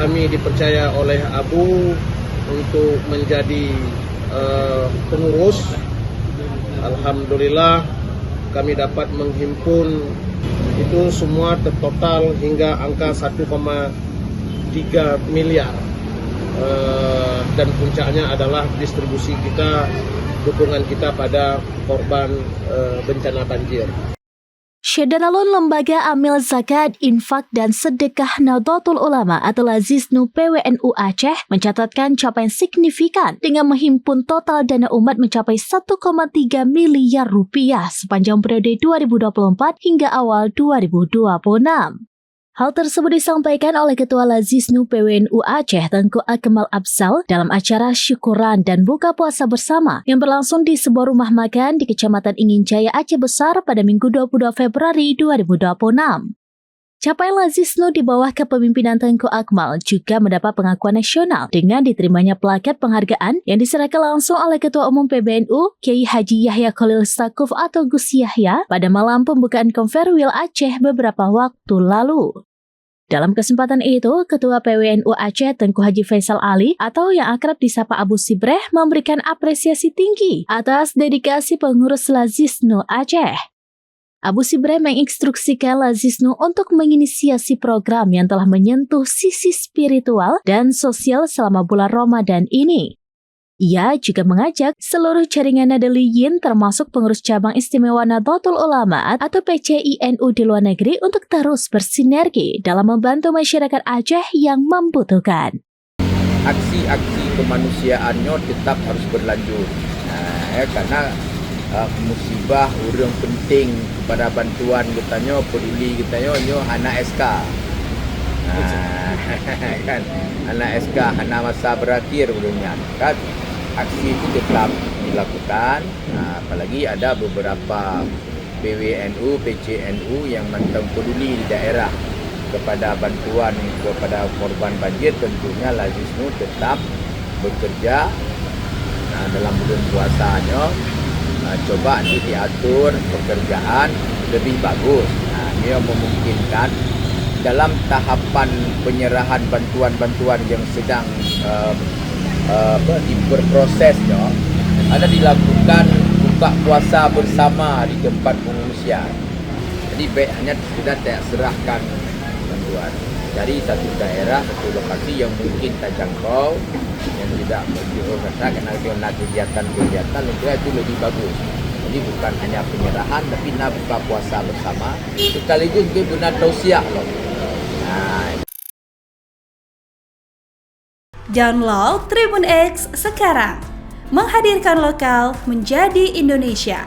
Kami dipercaya oleh Abu untuk menjadi pengurus. Alhamdulillah kami dapat menghimpun itu semua tertotal hingga angka 1,3 miliar. Dan puncaknya adalah distribusi kita, dukungan kita pada korban bencana banjir. Syederalun Lembaga Amil Zakat, Infak dan Sedekah Nahdlatul Ulama atau Lazisnu PWNU Aceh mencatatkan capaian signifikan dengan menghimpun total dana umat mencapai 1,3 miliar rupiah sepanjang periode 2024 hingga awal 2026. Hal tersebut disampaikan oleh Ketua Lazisnu PWNU Aceh Tengku Akmal Absal dalam acara syukuran dan buka puasa bersama yang berlangsung di sebuah rumah makan di Kecamatan Ingin Jaya, Aceh Besar pada Minggu 22 Februari 2026. Capaian Lazisnu di bawah kepemimpinan Tengku Akmal juga mendapat pengakuan nasional dengan diterimanya plakat penghargaan yang diserahkan langsung oleh Ketua Umum PBNU Kiai Haji Yahya Khalil Stakuf atau Gus Yahya pada malam pembukaan Konferwil Aceh beberapa waktu lalu. Dalam kesempatan itu, Ketua PWNU Aceh Tengku Haji Faisal Ali atau yang akrab disapa Abu Sibreh memberikan apresiasi tinggi atas dedikasi pengurus Lazisnu Aceh. Abu Sibreh menginstruksikan Lazisnu untuk menginisiasi program yang telah menyentuh sisi spiritual dan sosial selama bulan Ramadan ini. Ia juga mengajak seluruh jaringan Nadaliyin termasuk pengurus cabang istimewa Nahdlatul Ulama atau PCINU di luar negeri untuk terus bersinergi dalam membantu masyarakat Aceh yang membutuhkan. Aksi-aksi kemanusiaannya tetap harus berlanjut. Karena musibah urang penting kepada bantuan katanya, peduli katanya anak SK. Kan anak SK anak masa berakhir urangnya kan. Aksi itu tetap dilakukan, apalagi ada beberapa PWNU, PCNU yang memang peduli di daerah kepada bantuan kepada korban banjir. Tentunya Lazisnu tetap bekerja dalam bulan puasanya, coba nanti diatur pekerjaan lebih bagus. Dia memungkinkan dalam tahapan penyerahan bantuan-bantuan yang sedang berprosesnya ada dilakukan buka puasa bersama di tempat pengungsian. Jadi hanya sudah serahkan bantuan dari satu daerah, satu lokasi yang mungkin terjangkau, yang tidak berdasarkan karena kegiatan-kegiatan itu lebih bagus. Jadi bukan hanya penyerahan tapi buka puasa bersama sekaligus benar tausiah loh. Download Tribun X sekarang, menghadirkan lokal menjadi Indonesia.